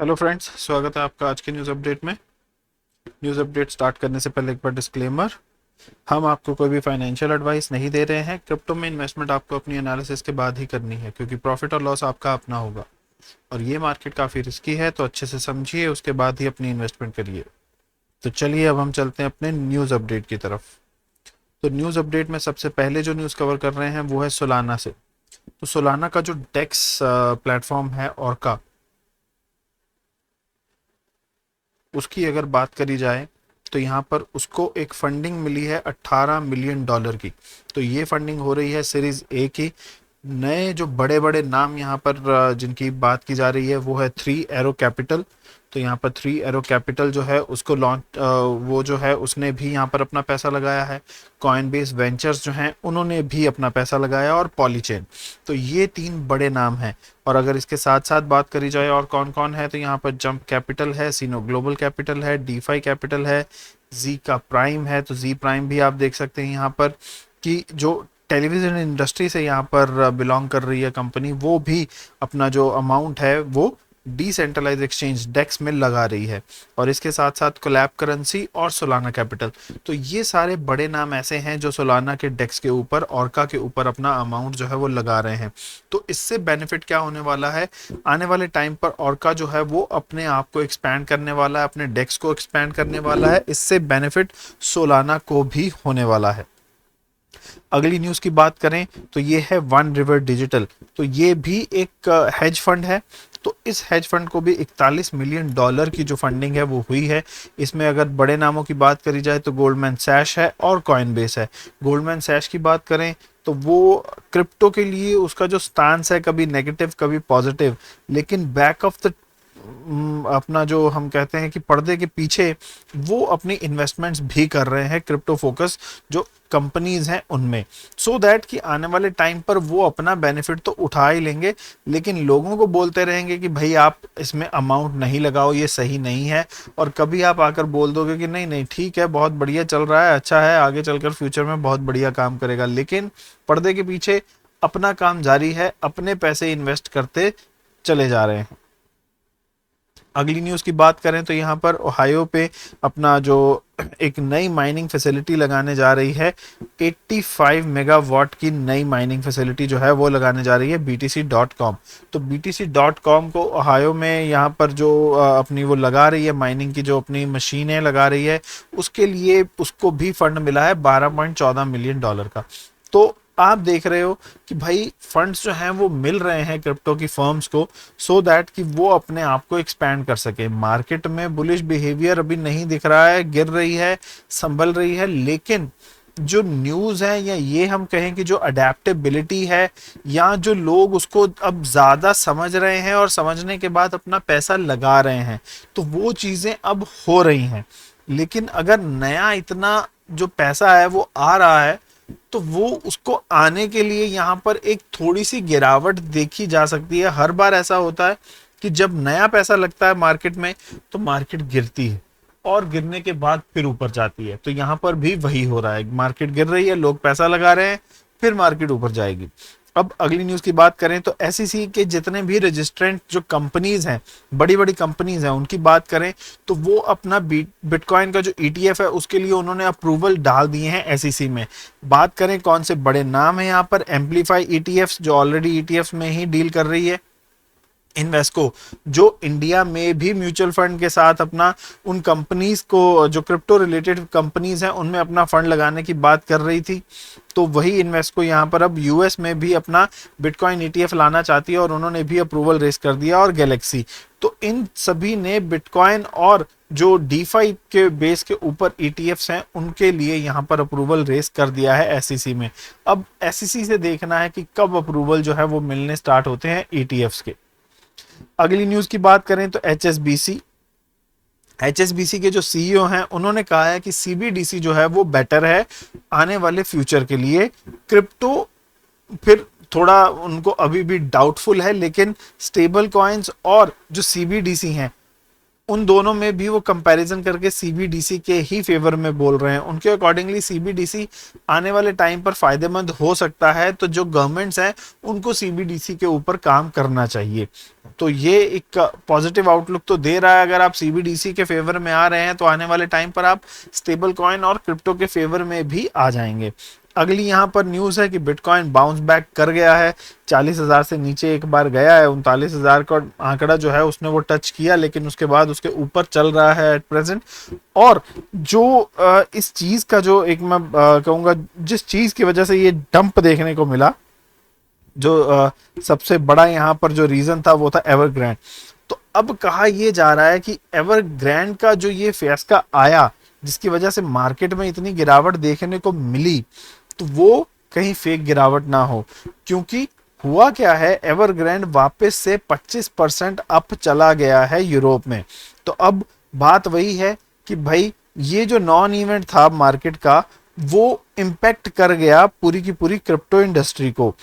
Hello friends, स्वागत है आपका आज के न्यूज़ अपडेट में। न्यूज़ अपडेट स्टार्ट करने से पहले एक बार डिस्क्लेमर। हम आपको कोई भी फाइनेंशियल एडवाइस नहीं दे रहे हैं। क्रिप्टो में इन्वेस्टमेंट आपको अपनी एनालिसिस के बाद ही करनी है, क्योंकि प्रॉफिट और लॉस आपका अपना होगा और ये मार्केट काफ़ी रिस्की है, तो अच्छे से समझिए, उसके बाद ही अपनी इन्वेस्टमेंट करिए। तो चलिए अब हम चलते हैं अपने न्यूज़ अपडेट की तरफ। तो न्यूज़ अपडेट में सबसे पहले जो न्यूज़ कवर कर रहे हैं वो है सोलाना से। तो सोलाना का जो डेक्स प्लेटफॉर्म है ऑर्का, उसकी अगर बात करी जाए तो यहाँ पर उसको एक फंडिंग मिली है $18 मिलियन की। तो ये फंडिंग हो रही है सीरीज ए की। नए जो बड़े बड़े नाम यहाँ पर जिनकी बात की जा रही है वो है थ्री एरो कैपिटल। तो यहाँ पर थ्री एरो कैपिटल जो है उसको लॉन्च वो जो है उसने भी यहाँ पर अपना पैसा लगाया है। कॉइनबेस वेंचर्स जो हैं उन्होंने भी अपना पैसा लगाया और पॉलीचेन। तो ये तीन बड़े नाम हैं। और अगर इसके साथ साथ बात करी जाए और कौन कौन है, तो यहाँ पर जंप कैपिटल है, सीनो ग्लोबल कैपिटल है, डीफाई कैपिटल है, जी का प्राइम है। तो जी प्राइम भी आप देख सकते हैं यहाँ पर कि जो टेलीविजन इंडस्ट्री से यहाँ पर बिलोंग कर रही है कंपनी, वो भी अपना जो अमाउंट है वो डिसेंट्रलाइज एक्सचेंज डेक्स में लगा रही है। और इसके साथ साथ कोलैब करेंसी और सोलाना कैपिटल। तो ये सारे बड़े नाम ऐसे हैं जो सोलाना के डेक्स के ऊपर, ऑर्का के ऊपर अपना अमाउंट जो है वो लगा रहे हैं। तो इससे बेनिफिट क्या होने वाला है, आने वाले टाइम पर ऑर्का जो है वो अपने आप को एक्सपैंड करने वाला है, अपने डेक्स को एक्सपैंड करने वाला है। इससे बेनिफिट सोलाना को भी होने वाला है। अगली न्यूज़ की बात करें तो ये है वन रिवर डिजिटल। तो ये भी एक हेज फंड है। तो इस हेज फंड को भी $41 मिलियन की जो फंडिंग है वो हुई है। इसमें अगर बड़े नामों की बात करी जाए तो गोल्डमैन सैश है और कॉइनबेस है। गोल्डमैन सैश की बात करें तो वो क्रिप्टो के लिए उसका जो स्टांस है, कभी नेगेटिव कभी पॉजिटिव, लेकिन बैक ऑफ द अपना जो हम कहते हैं कि पर्दे के पीछे वो अपनी इन्वेस्टमेंट्स भी कर रहे हैं क्रिप्टो फोकस जो कंपनीज हैं उनमें, सो दैट कि आने वाले टाइम पर वो अपना बेनिफिट तो उठा ही लेंगे, लेकिन लोगों को बोलते रहेंगे कि भाई आप इसमें अमाउंट नहीं लगाओ, ये सही नहीं है। और कभी आप आकर बोल दोगे कि नहीं नहीं ठीक है, बहुत बढ़िया चल रहा है, अच्छा है, आगे चलकर फ्यूचर में बहुत बढ़िया काम करेगा, लेकिन पर्दे के पीछे अपना काम जारी है, अपने पैसे इन्वेस्ट करते चले जा रहे हैं। अगली न्यूज़ की बात करें तो यहाँ पर ओहायो पे अपना जो एक नई माइनिंग फैसिलिटी लगाने जा रही है, 85 मेगावाट की नई माइनिंग फैसिलिटी जो है वो लगाने जा रही है BTC.com। तो BTC.com को ओहायो में यहाँ पर जो अपनी वो लगा रही है माइनिंग की जो अपनी मशीनें लगा रही है, उसके लिए उसको भी फंड मिला है $12.14 मिलियन का। तो आप देख रहे हो कि भाई फंड्स जो हैं वो मिल रहे हैं क्रिप्टो की फर्म्स को, सो दैट कि वो अपने आप को एक्सपैंड कर सके। मार्केट में बुलिश बिहेवियर अभी नहीं दिख रहा है, गिर रही है, संभल रही है, लेकिन जो न्यूज़ है या ये हम कहें कि जो अडेप्टेबिलिटी है, या जो लोग उसको अब ज़्यादा समझ रहे हैं और समझने के बाद अपना पैसा लगा रहे हैं, तो वो चीज़ें अब हो रही हैं। लेकिन अगर नया इतना जो पैसा है वो आ रहा है, तो वो उसको आने के लिए यहाँ पर एक थोड़ी सी गिरावट देखी जा सकती है। हर बार ऐसा होता है कि जब नया पैसा लगता है मार्केट में तो मार्केट गिरती है और गिरने के बाद फिर ऊपर जाती है। तो यहाँ पर भी वही हो रहा है, मार्केट गिर रही है, लोग पैसा लगा रहे हैं, फिर मार्केट ऊपर जाएगी। अब अगली न्यूज़ की बात करें तो एसईसी के जितने भी रजिस्ट्रेंट जो कंपनीज हैं, बड़ी बड़ी कंपनीज हैं, उनकी बात करें तो वो अपना बिटकॉइन का जो ईटीएफ है उसके लिए उन्होंने अप्रूवल डाल दिए हैं एसईसी में। बात करें कौन से बड़े नाम है यहाँ पर, एम्पलीफाई ईटीएफ जो ऑलरेडी ईटीएफ में ही डील कर रही है, इन्वेस्को जो इंडिया में भी म्यूचुअल फंड के साथ अपना उन कंपनीज को जो क्रिप्टो रिलेटेड कंपनीज हैं उनमें अपना फंड लगाने की बात कर रही थी, तो वही इन्वेस्को यहाँ पर अब यूएस में भी अपना बिटकॉइन ईटीएफ लाना चाहती है और उन्होंने भी अप्रूवल रेस कर दिया। और गैलेक्सी, तो इन सभी ने बिटकॉइन और जो डीफाई के बेस के ऊपर ईटीएफ्स हैं उनके लिए यहाँ पर अप्रूवल रेस कर दिया है एसईसी में। अब एसईसी से देखना है कि कब अप्रूवल जो है वो मिलने स्टार्ट होते हैं ईटीएफ्स के। अगली न्यूज़ की बात करें तो एचएसबीसी के जो सीईओ हैं उन्होंने कहा है कि सीबीडीसी जो है वो बेटर है आने वाले फ्यूचर के लिए। क्रिप्टो फिर थोड़ा उनको अभी भी डाउटफुल है, लेकिन स्टेबल कॉइन्स और जो सीबीडीसी हैं उन दोनों में भी वो कंपैरिजन करके सीबीडीसी के ही फेवर में बोल रहे हैं। उनके अकॉर्डिंगली सीबीडीसी आने वाले टाइम पर फायदेमंद हो सकता है, तो जो गवर्नमेंट्स हैं उनको सीबीडीसी के ऊपर काम करना चाहिए। तो ये एक पॉजिटिव आउटलुक तो दे रहा है। अगर आप सीबीडीसी के फेवर में आ रहे हैं तो आने वाले टाइम पर आप स्टेबल कॉइन और क्रिप्टो के फेवर में भी आ जाएंगे। अगली यहाँ पर न्यूज़ है कि बिटकॉइन बाउंस बैक कर गया है। 40,000 से नीचे एक बार गया है, 39,000 का आंकड़ा जो है उसने वो टच किया, लेकिन उसके बाद उसके ऊपर चल रहा है एट प्रेजेंट। और जो इस चीज़ का जो एक मैं कहूँगा, जिस चीज़ की वजह से ये डंप देखने को मिला, जो सबसे बड़ा यहाँ पर जो रीज़न था वो था एवरग्रैंड। तो अब कहा यह जा रहा है कि एवरग्रैंड का जो ये फैसला आया, जिसकी वजह से मार्केट में इतनी गिरावट देखने को मिली, तो वो कहीं फेक गिरावट ना हो। क्योंकि हुआ क्या है, एवरग्रैंड वापस से 25% अप चला गया है यूरोप में। तो अब बात वही है कि भाई ये जो नॉन इवेंट था मार्केट का, वो इम्पैक्ट कर गया पूरी की पूरी क्रिप्टो इंडस्ट्री को।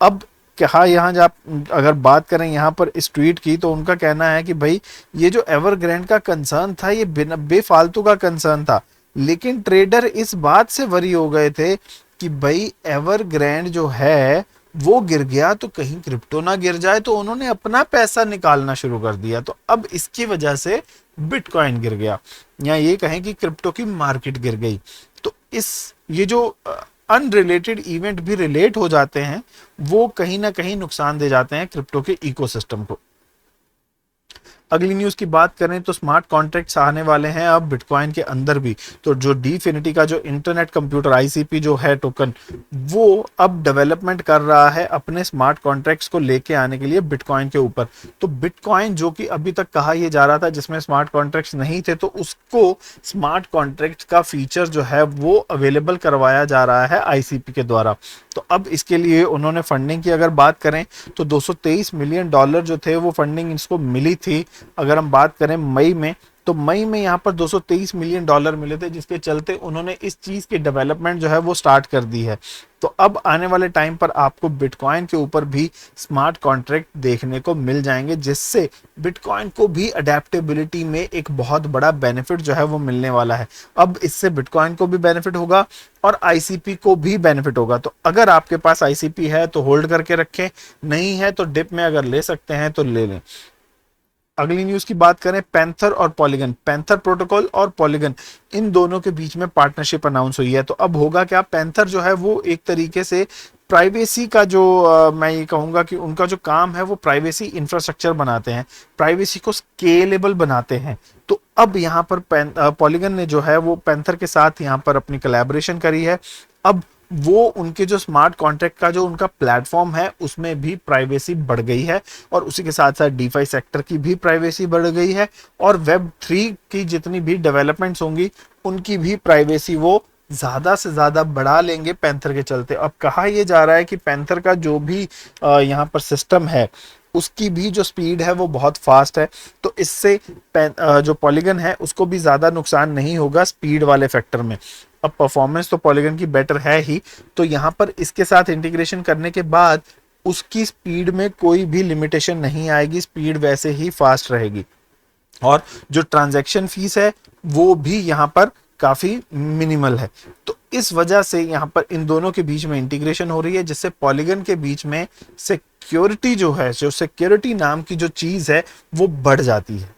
अब कहा यहाँ जब अगर बात करें यहाँ पर इस ट्वीट की, तो उनका कहना है कि भाई ये जो एवरग्रैंड का कंसर्न था ये बेफालतू का कंसर्न था, लेकिन ट्रेडर इस बात से वरी हो गए थे कि भाई एवरग्रैंड जो है वो गिर गया तो कहीं क्रिप्टो ना गिर जाए, तो उन्होंने अपना पैसा निकालना शुरू कर दिया। तो अब इसकी वजह से बिटकॉइन गिर गया, या ये कहें कि क्रिप्टो की मार्केट गिर गई। तो ये जो अनरिलेटेड इवेंट भी रिलेट हो जाते हैं, वो कहीं ना कहीं नुकसान दे जाते हैं क्रिप्टो के इकोसिस्टम को। अगली न्यूज की बात करें तो स्मार्ट कॉन्ट्रैक्ट्स आने वाले हैं अब बिटकॉइन के अंदर भी। तो जो डीफिनिटी का जो इंटरनेट कंप्यूटर आईसीपी जो है टोकन, वो अब डेवलपमेंट कर रहा है अपने स्मार्ट कॉन्ट्रैक्ट्स को लेके आने के लिए बिटकॉइन के ऊपर। तो बिटकॉइन जो कि अभी तक कहा यह जा रहा था जिसमें स्मार्ट कॉन्ट्रैक्ट्स नहीं थे, तो उसको स्मार्ट कॉन्ट्रैक्ट्स का फीचर जो है वो अवेलेबल करवाया जा रहा है आईसीपी के द्वारा। तो अब इसके लिए उन्होंने फंडिंग की अगर बात करें तो $223 मिलियन जो थे वो फंडिंग इसको मिली थी। अगर हम बात करें मई में, तो मई में यहाँ पर $223 मिलियन मिले थे, जिसके चलते उन्होंने इस चीज की डेवलपमेंट जो है वो स्टार्ट कर दी है। तो अब आने वाले टाइम पर आपको बिटकॉइन के ऊपर भी स्मार्ट कॉन्ट्रैक्ट देखने को मिल जाएंगे, जिससे बिटकॉइन को भी अडेप्टेबिलिटी में एक बहुत बड़ा बेनिफिट जो है वो मिलने वाला है। अब इससे बिटकॉइन को भी बेनिफिट होगा और आईसीपी को भी बेनिफिट होगा। तो अगर आपके पास आईसीपी है तो होल्ड करके रखें, नहीं है तो डिप में अगर ले सकते हैं तो ले लें। अगली न्यूज की बात करें, पैंथर और पॉलीगन, पैंथर प्रोटोकॉल और पॉलीगन, इन दोनों के बीच में पार्टनरशिप अनाउंस हुई है। तो अब होगा क्या, पैंथर जो है वो एक तरीके से प्राइवेसी का जो मैं ये कहूँगा कि उनका जो काम है वो प्राइवेसी इंफ्रास्ट्रक्चर बनाते हैं, प्राइवेसी को स्केलेबल बनाते हैं। तो अब यहाँ पर पॉलीगन ने जो है वो पैंथर के साथ यहाँ पर अपनी कोलैबोरेशन करी है। अब वो उनके जो स्मार्ट कॉन्ट्रैक्ट का जो उनका प्लेटफॉर्म है उसमें भी प्राइवेसी बढ़ गई है, और उसी के साथ साथ डीफाई सेक्टर की भी प्राइवेसी बढ़ गई है, और वेब 3 की जितनी भी डेवलपमेंट्स होंगी उनकी भी प्राइवेसी वो ज्यादा से ज्यादा बढ़ा लेंगे पैंथर के चलते। अब कहा यह जा रहा है कि पैंथर का जो भी यहाँ पर सिस्टम है उसकी भी जो स्पीड है वो बहुत फास्ट है। तो इससे जो पॉलीगन है उसको भी ज्यादा नुकसान नहीं होगा स्पीड वाले फैक्टर में। अब परफॉर्मेंस तो पॉलीगन की बेटर है ही, तो यहाँ पर इसके साथ इंटीग्रेशन करने के बाद उसकी स्पीड में कोई भी लिमिटेशन नहीं आएगी, स्पीड वैसे ही फास्ट रहेगी। और जो ट्रांजैक्शन फीस है वो भी यहाँ पर काफी मिनिमल है। तो इस वजह से यहाँ पर इन दोनों के बीच में इंटीग्रेशन हो रही है, जिससे पॉलीगन के बीच में सिक्योरिटी जो है, जो सिक्योरिटी नाम की जो चीज है वो बढ़ जाती है।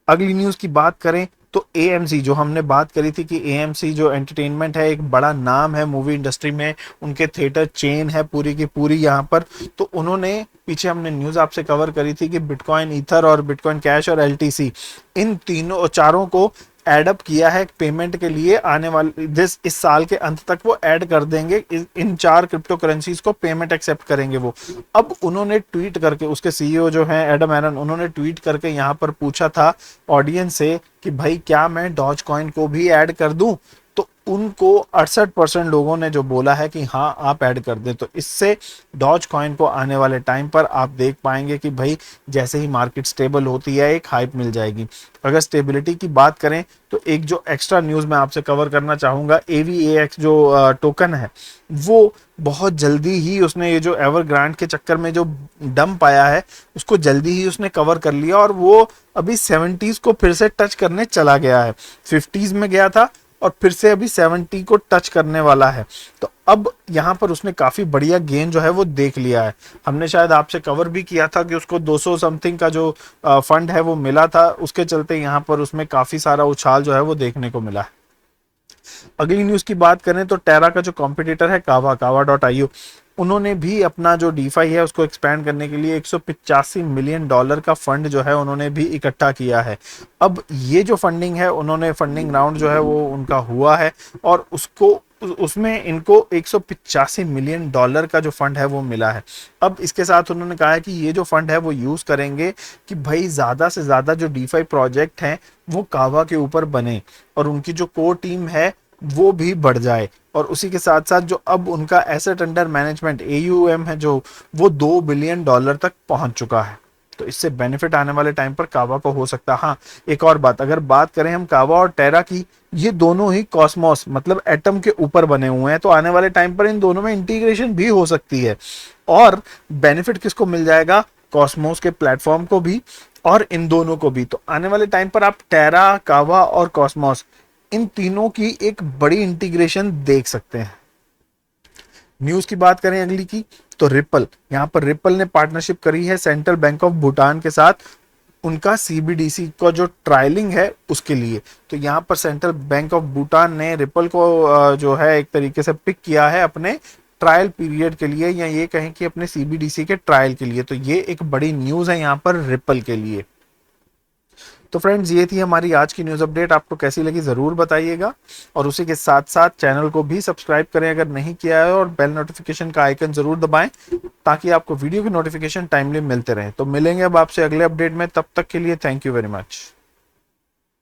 अगली न्यूज की बात करें तो एएमसी, जो हमने बात करी थी कि एएमसी जो एंटरटेनमेंट है एक बड़ा नाम है मूवी इंडस्ट्री में, उनके थिएटर चेन है पूरी की पूरी यहाँ पर। तो उन्होंने पीछे हमने न्यूज आपसे कवर करी थी कि बिटकॉइन ईथर और बिटकॉइन कैश और एलटीसी, इन तीनों चारों को एडअप किया है पेमेंट के लिए। आने वाले इस साल के अंत तक वो ऐड कर देंगे, इन 4 क्रिप्टो करेंसीज को पेमेंट एक्सेप्ट करेंगे वो। अब उन्होंने ट्वीट करके, उसके सीईओ जो हैं एडम एरन, उन्होंने ट्वीट करके यहाँ पर पूछा था ऑडियंस से कि भाई क्या मैं डॉज कॉइन को भी ऐड कर दूं। तो उनको 68% लोगों ने जो बोला है कि हाँ आप ऐड कर दें। तो इससे डॉज कॉइन को आने वाले टाइम पर आप देख पाएंगे कि भाई जैसे ही मार्केट स्टेबल होती है एक हाइप मिल जाएगी। अगर स्टेबिलिटी की बात करें तो एक जो एक्स्ट्रा न्यूज़ मैं आपसे कवर करना चाहूँगा, AVAX जो टोकन है वो बहुत जल्दी ही उसने ये जो एवरग्रांड के चक्कर में जो डंप आया है उसको जल्दी ही उसने कवर कर लिया और वो अभी 70s को फिर से टच करने चला गया है। 50s में गया था और फिर से अभी 70 को टच करने वाला है। तो अब यहाँ पर उसने काफी बढ़िया गेन जो है वो देख लिया है। हमने शायद आपसे कवर भी किया था कि उसको 200 समथिंग का जो फंड है वो मिला था, उसके चलते यहाँ पर उसमें काफी सारा उछाल जो है वो देखने को मिला है। अगली न्यूज की बात करें तो टेरा का जो कॉम्पिटिटर है कावा.io, उन्होंने भी अपना जो डीफाई है उसको एक्सपैंड करने के लिए $185 मिलियन का फंड जो है उन्होंने भी इकट्ठा किया है। अब ये जो फंडिंग है, उन्होंने फंडिंग राउंड जो है वो उनका हुआ है और उसमें इनको $185 मिलियन का जो फंड है वो मिला है। अब इसके साथ उन्होंने कहा है कि ये जो फंड है वो यूज करेंगे कि भाई ज्यादा से ज्यादा जो डीफाई प्रोजेक्ट हैं वो कावा के ऊपर बने और उनकी जो कोर टीम है वो भी बढ़ जाए। और उसी के साथ साथ जो अब उनका एसेट अंडर मैनेजमेंट AUM है जो वो $2 बिलियन तक पहुंच चुका है। तो इससे बेनिफिट आने वाले टाइम पर कावा को हो सकता है। हाँ, एक और बात, अगर बात करें हम कावा और टेरा की, ये दोनों ही कॉस्मोस मतलब एटम के ऊपर बने हुए हैं, तो आने वाले टाइम पर इन दोनों में इंटीग्रेशन भी हो सकती है। और बेनिफिट किसको मिल जाएगा? कॉस्मोस के प्लेटफॉर्म को भी और इन दोनों को भी। तो आने वाले टाइम पर आप टेरा, कावा और कॉस्मोस इन तीनों की एक बड़ी इंटीग्रेशन देख सकते हैं। न्यूज की बात करें अगली की तो रिपल, यहाँ पर रिपल ने पार्टनरशिप करी है सेंट्रल बैंक ऑफ भूटान के साथ उनका CBDC का जो ट्रायलिंग है उसके लिए। तो यहाँ पर सेंट्रल बैंक ऑफ भूटान ने रिपल को जो है एक तरीके से पिक किया है अपने ट्रायल पीरियड के लिए, या ये कहें कि अपने CBDC के ट्रायल के लिए। तो ये एक बड़ी न्यूज है यहाँ पर रिपल के लिए। तो फ्रेंड्स, ये थी हमारी आज की न्यूज़ अपडेट। आपको कैसी लगी ज़रूर बताइएगा और उसी के साथ साथ चैनल को भी सब्सक्राइब करें अगर नहीं किया है और बेल नोटिफिकेशन का आइकन ज़रूर दबाएं ताकि आपको वीडियो की नोटिफिकेशन टाइमली मिलते रहे। तो मिलेंगे अब आपसे अगले अपडेट में, तब तक के लिए थैंक यू वेरी मच।